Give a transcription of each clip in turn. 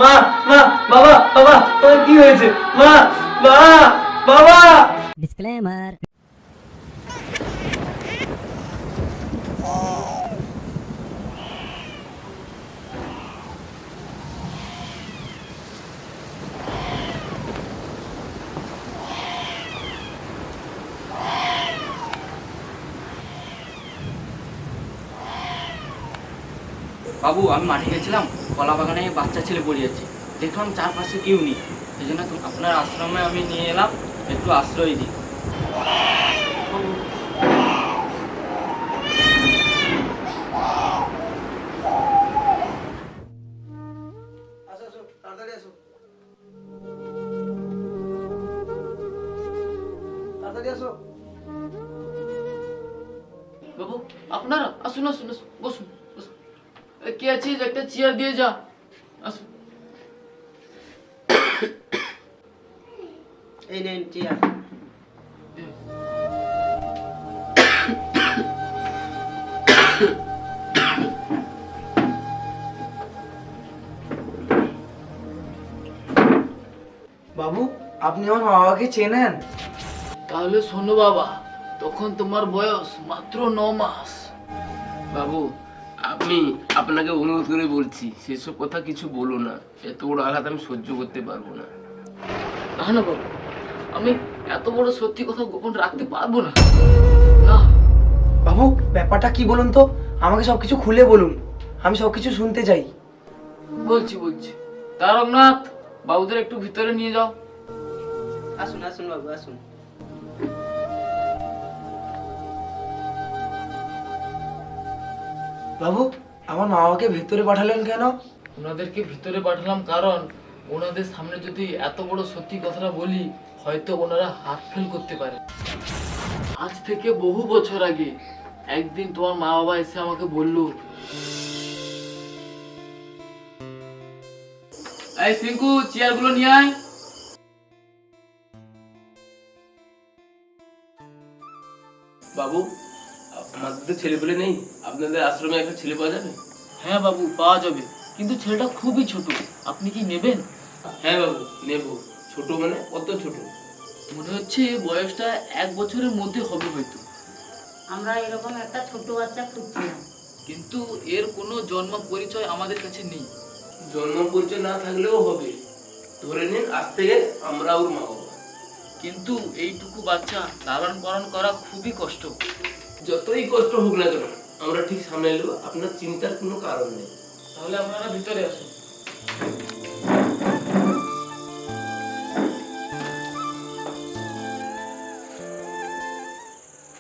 মা মা বাবা বাবা তোমার কি হয়েছে? মা মা বাবা। ডিসক্লেমার। বাবু, আমি মাঠে গেছিলাম, কলা বাগানে বাচ্চা ছেলে পড়ে যাচ্ছে, দেখলাম চারপাশে কেউ নেই, এই জন্য আপনার আশ্রমে আমি নিয়ে এলাম, একটু আশ্রয় দিই। তাড়াতাড়ি আসো, তাড়াতাড়ি আসো। বাবু, আপনারা আসুন আসুন আসুন, বসুন বসুন। কে আছিস? একটা চেয়ার দিয়ে যা, আসুন। এই নেন চেয়ার। বাবু, আপনি আমার মা বাবাকে চেনেন? তাহলে শোনো বাবা, তখন তোমার বয়স মাত্র 9 মাস। বাবু, আমি আপনাকে অনুরোধ করে বলছি, সেসব কথা কিছু বলো না। এত বড় আঘাত আমি সহ্য করতে পারবো না। না না বাবু, আমি এত বড় সত্যি কথা গোপন রাখতে পারবো না। না বাবু, ব্যাপারটা কি বলুন তো, আমাকে সবকিছু খুলে বলুন, আমি সবকিছু শুনতে চাই। বলছি বলছি। তারকনাথ, বাবুদের একটু ভিতরে নিয়ে যাও। আসুন আসুন বাবু, আসুন। বাবু, আমার মা বাবাকে ভেতরে পাঠালেন কেন? ওনাদেরকে ভিতরে পাঠালাম কারণ ওনাদের সামনে যদি এত বড় সত্যি কথাটা বলি, হয়তো ওনারা হাত ফেল করতে পারে। আজ থেকে বহু বছর আগে একদিন তোমার মা বাবা এসে আমাকে বলল, এই সিঙ্কু, চেয়ারগুলো নিয়ে আয়। বাবু, আমাদের তো ছেলেপেলে নেই, আপনাদের আশ্রমে একটা ছেলে পাওয়া যাবে? হ্যাঁ বাবু, পাওয়া যাবে, কিন্তু ছেলেটা খুবই ছোট। আপনি কি নেবেন? হ্যাঁ বাবু, নেব। ছোট মানে কত ছোট? মনে হচ্ছে বয়সটা 1 বছরের মধ্যে হবে হয়তো। আমরা এরকম একটা ছোট বাচ্চা খুঁজছিলাম। কিন্তু এর কোনো জন্ম পরিচয় আমাদের কাছে নেই। জন্ম পরিচয় না থাকলেও হবে। ধরে নিন আজ থেকে আমরা ওর মা বাবা। কিন্তু এইটুকু বাচ্চা লালন পালন করা খুবই কষ্ট। যতই কষ্ট হোক না কেন, আমরা ঠিক সামনে নেবো, আপনার চিন্তার কোনো কারণ নেই। তাহলে আপনারা ভিতরে আসুন।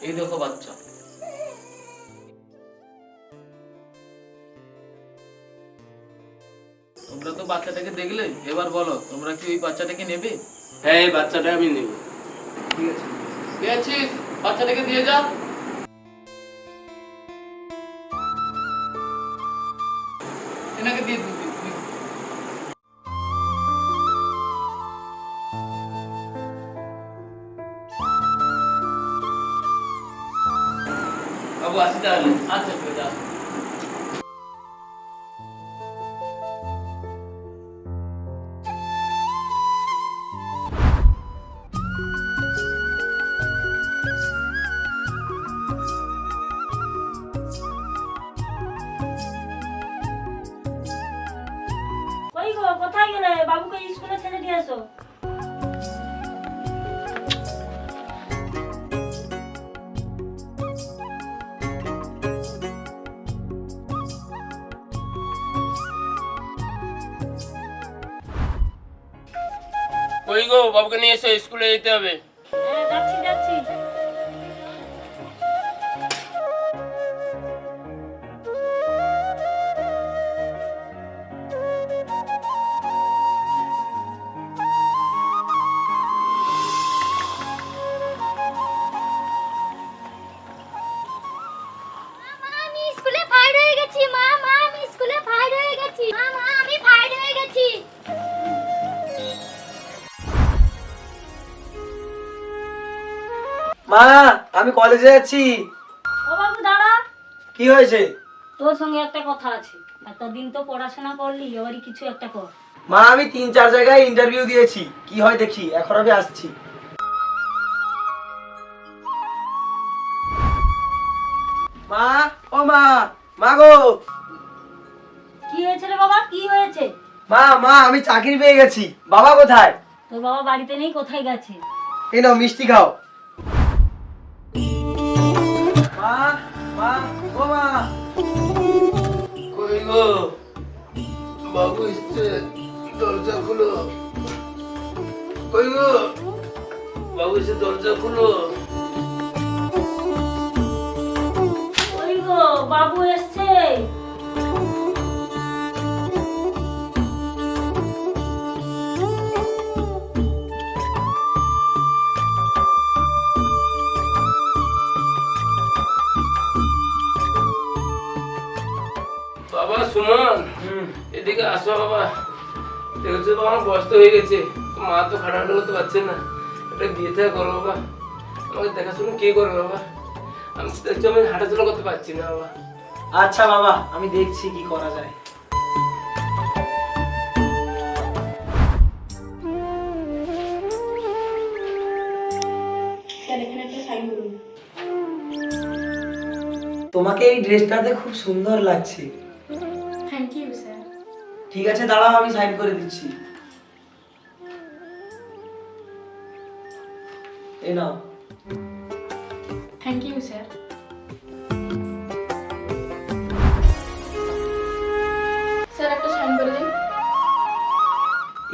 এই দেখো বাচ্চা। তোমরা তো বাচ্চাটাকে দেখলে, এবার বলো তোমরা কি ওই বাচ্চাটাকে নেবে? হ্যাঁ, এই বাচ্চাটা আমি নেব। ঠিক আছে। কে আছিস? বাচ্চাটাকে দিয়ে যা। এনাকে দিয়ে দিবি। বাবু, আসি তাহলে। আচ্ছা ঠিক আছে, আসুন। কই গো, কোথায় গেলে? বাবুকে স্কুলে ছেড়ে দিয়ে এসো। কই গো, বাবুকে নিয়ে এসে স্কুলে যেতে হবে। হ্যাঁ, যাচ্ছি যাচ্ছি। আমি স্কুলে ফায়ার হয়ে গেছি। মা মা আমি স্কুলে ফায়ার হয়ে গেছি। মা মা আমি ফায়ার হয়ে গেছি। মা, আমি কলেজে যাচ্ছি। ও বাবু দাঁড়া, কি হয়েছে? তোর সঙ্গে একটা কথা আছে। এতদিন তো পড়াশোনা করলি, এবারই কিছু একটা কর। মা আমি 3-4 জায়গায় ইন্টারভিউ দিয়েছি, কি হয় দেখি, এখন আমি আসছি। মা, ও মা, মা গো। কি হয়েছে রে বাবা, কি হয়েছে? মা মা আমি চাকরি পেয়ে গেছি। বাবা কোথায়? তোর বাবা বাড়িতে নেই, কোথায় গেছে? এই নাও মিষ্টি খাও। মা মা, ও মা। কই গো বাবু এসছে, দরজা খুলো। কই গো বাবু এসে দরজা খুলো। ওই গো বাবু এসছে। বাবা সুমন, এদিকে আসো বাবা। দেখছো বাবা আমার বয়স তো হয়ে গেছে, মা তো খাটাখাটি করতে পারছে না, একটা বিয়ে থা করো বাবা। আমাকে দেখাশোনা কে করবে বাবা? আমি দেখছি আমি হাঁটাচলা করতে পারছি না বাবা। আচ্ছা বাবা, আমি দেখছি কি করা যায়। তোমাকে এই ড্রেসটাতে খুব সুন্দর লাগছে। Thank you sir. ঠিক আছে দাঁড়াও, আমি সাইন করে দিচ্ছি। এই নাও। Thank you sir. স্যার একটা সাইন করে দিন।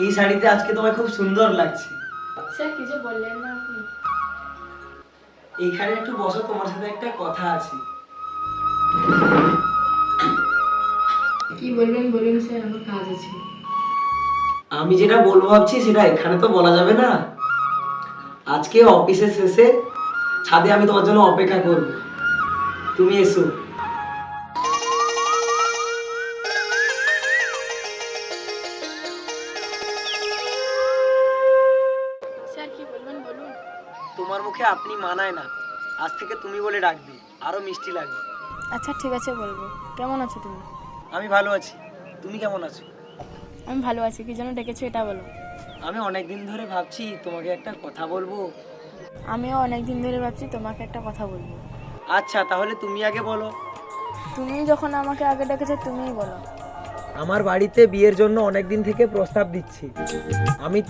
এই শাড়িতে আজকে তোমায় খুব সুন্দর লাগছে। স্যার কি যে বললেন না আপনি। এইখানে একটু বসো, তোমার সাথে একটা কথা আছে। কি বলবেন বলুন স্যার, আমার কাজ আছে। আমি যেটা বলবো ভাবছি সেটা এখানে তো বলা যাবে না। আজকে অফিসের শেষে ছাদে আমি তোমার জন্য অপেক্ষা করব, তুমি এসো। স্যার কি বলবেন বলুন। তোমার মুখে আপনি মানায় না, আজ থেকে তুমি বলে ডাকবে, আরো মিষ্টি লাগবে। আচ্ছা ঠিক আছে বলবো। কেমন আছো তুমি? আমি ভালো আছি, তুমি কেমন আছো? আমি ভালো আছি। কি জন্য ডেকেছো এটা বলো। আমি অনেক দিন ধরে ভাবছি তোমাকে একটা কথা বলবো। আমিও অনেক দিন ধরে ভাবছি তোমাকে একটা কথা বলবো। আচ্ছা তাহলে তুমি আগে বলো। তুমি যখন আমাকে আগে ডেকেছো তুমিই বলো। আমার বাড়িতে বিয়ের জন্য অনেক দিন থেকে প্রস্তাব দিচ্ছি।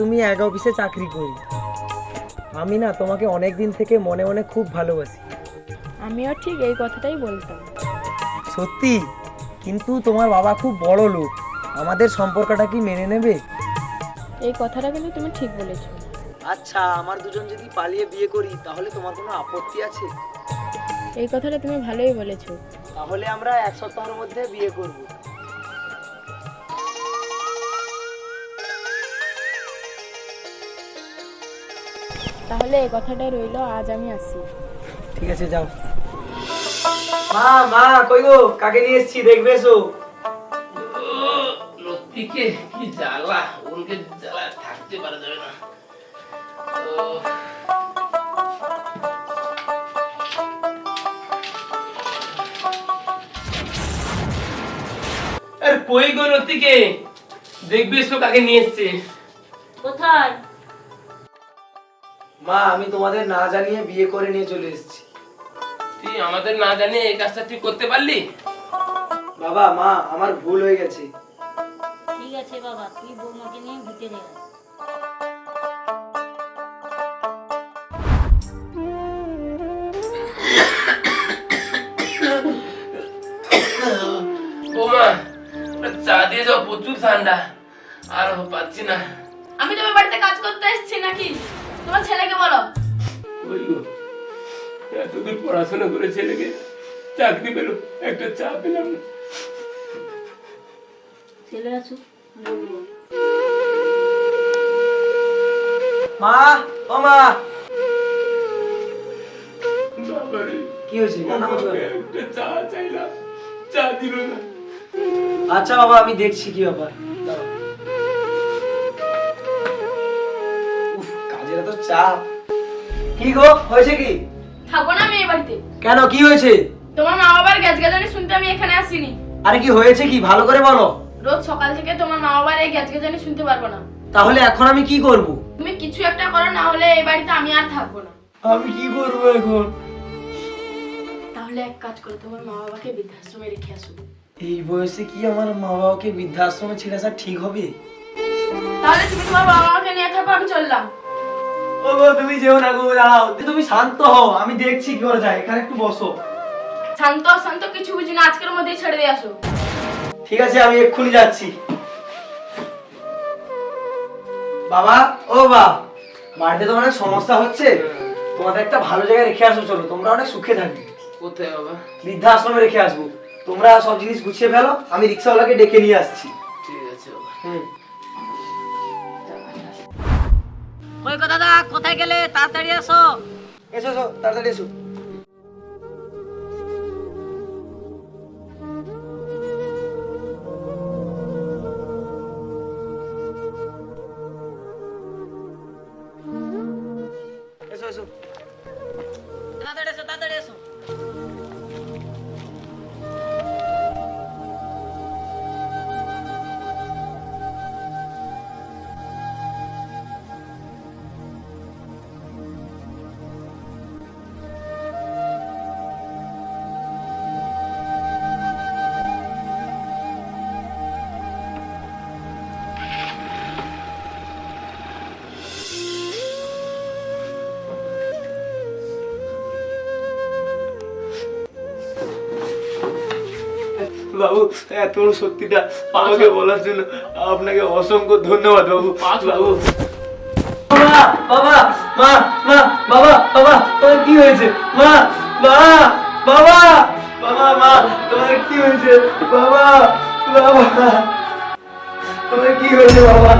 তুমি এক অফিসে চাকরি করি। আমি না তোমাকে অনেক দিন থেকে মনে মনে খুব ভালোবাসি। আমিও ঠিক এই কথাটাই বলতাম। সত্যি? কিন্তু তোমার বাবা খুব বড় লোক, আমাদের সম্পর্কটা কি মেনে নেবে? এই কথাটা কিন্তু তুমি ঠিক বলেছো। আচ্ছা আমার দুজন যদি পালিয়ে বিয়ে করি তাহলে তোমার কোনো আপত্তি আছে? এই কথাটা তুমি ভালোই বলেছো। তাহলে আমরা 1 সপ্তাহের মধ্যে বিয়ে করব। তাহলে এই কথাটাই রইলো, আজ আমি আসি। ঠিক আছে যাও। মা মা কই গো, কাকে নিয়ে এসেছি দেখবে এসো। লতিকে কি জ্বালা, ওনকে জ্বালা থাকতে পারা যাবে না। আরে কই গো লতিকে, দেখবে এসো কাকে নিয়ে এসছে। কোথায়? মা আমি তোমাদের না জানিয়ে বিয়ে করে নিয়ে চলে এসেছি। তুই আমাদের না জানিয়ে এই কাজটা তুই করতে পারলি? বাবা মা আমার ভুল হয়ে গেছে। ঠিক আছে বাবা, তুই বৌমাকে নিয়ে ভিতরে আয়। ওমা চা দিয়ে যাও, প্রচুর ঠান্ডা, আর পাচ্ছি না। আমি তোমার বাড়িতে কাজ করতে এসেছি নাকি? তোমার ছেলেকে বলো। ওই গো, এতদূর পড়াশোনা করে ছেলেকে চাকরি পেলো, একটা চা পেলাম না। ছেলে আছো বলবো। মা ও মা, বাবারে, কি হয়েছে? কান্না করছো কেন? একটা চা চাইলাম, চা দিল না। আচ্ছা বাবা আমি দেখছি কি ব্যাপার। দাঁড়াও। উফ, কাজের এত চাপ। কি গো হয়েছে কি? থাকবো না আমি এই বাড়িতে। কেন কি হয়েছে? তোমার মা বাবার গ্যাজগাজানি শুনতে আমি এখানে আসিনি। আরে কি হয়েছে কি ভালো করে বলো। রোজ সকাল থেকে তোমার মা বাবার এই গ্যাজকে জানি শুনতে পারবো না। তাহলে এখন আমি কি করব? তুমি কিছু একটা করো, না হলে এই বাড়িতে আমি আর থাকবো না। আমি কি করব এখন? তাহলে এক কাজ করো, তোমার মা বাবাকে বৃদ্ধাশ্রমে রেখে আসো। এই বয়সে কি আমার মা বাবাকে বৃদ্ধাশ্রমে ছেড়ে আসা ঠিক হবে? তাহলে তুমি তোমার বাবা মাকে নিয়ে থাকো, আমি চললাম। ও গো, তুমি যেও না গো, দাঁড়াও। তুমি শান্ত হও, আমি দেখছি কি করা যায়। এখানে একটু বসো। শান্ত অশান্ত কিছু বুঝি না, আজকের মধ্যেই ছেড়ে দিয়ে আসো। ঠিক আছে, আমি এক্ষুনি যাচ্ছি। বাবা, ও বাবা, বাড়িতে তো অনেক সমস্যা হচ্ছে, তোমাদের একটা ভালো জায়গায় রেখে আসো। চলো, তোমরা অনেক সুখে থাকবে। কোথায় বাবা? বৃদ্ধাশ্রমে রেখে আসবো। তোমরা সব জিনিস গুছিয়ে ফেলো, আমি রিক্সাওয়ালাকে ডেকে নিয়ে আসছি। ঠিক আছে বাবা। কই গো দাদা, কোথায় গেলে? তাড়াতাড়ি আসো। এসো এসো, তাড়াতাড়ি এসো। এসো এসো। তাড়াতাড়ি এসো, তাড়াতাড়ি এসো। বাবু, এত বড় সত্যিটা আমাকে বলার জন্য আপনাকে অসংখ্য ধন্যবাদ বাবু। বাবু, বাবা, বাবা, মা, মা, বাবা, বাবা, তোমার কি হয়েছে? মা, মা, বাবা, বাবা, মা, তোমার কি হয়েছে? বাবা, বাবা, তোমার কি হয়েছে বাবা?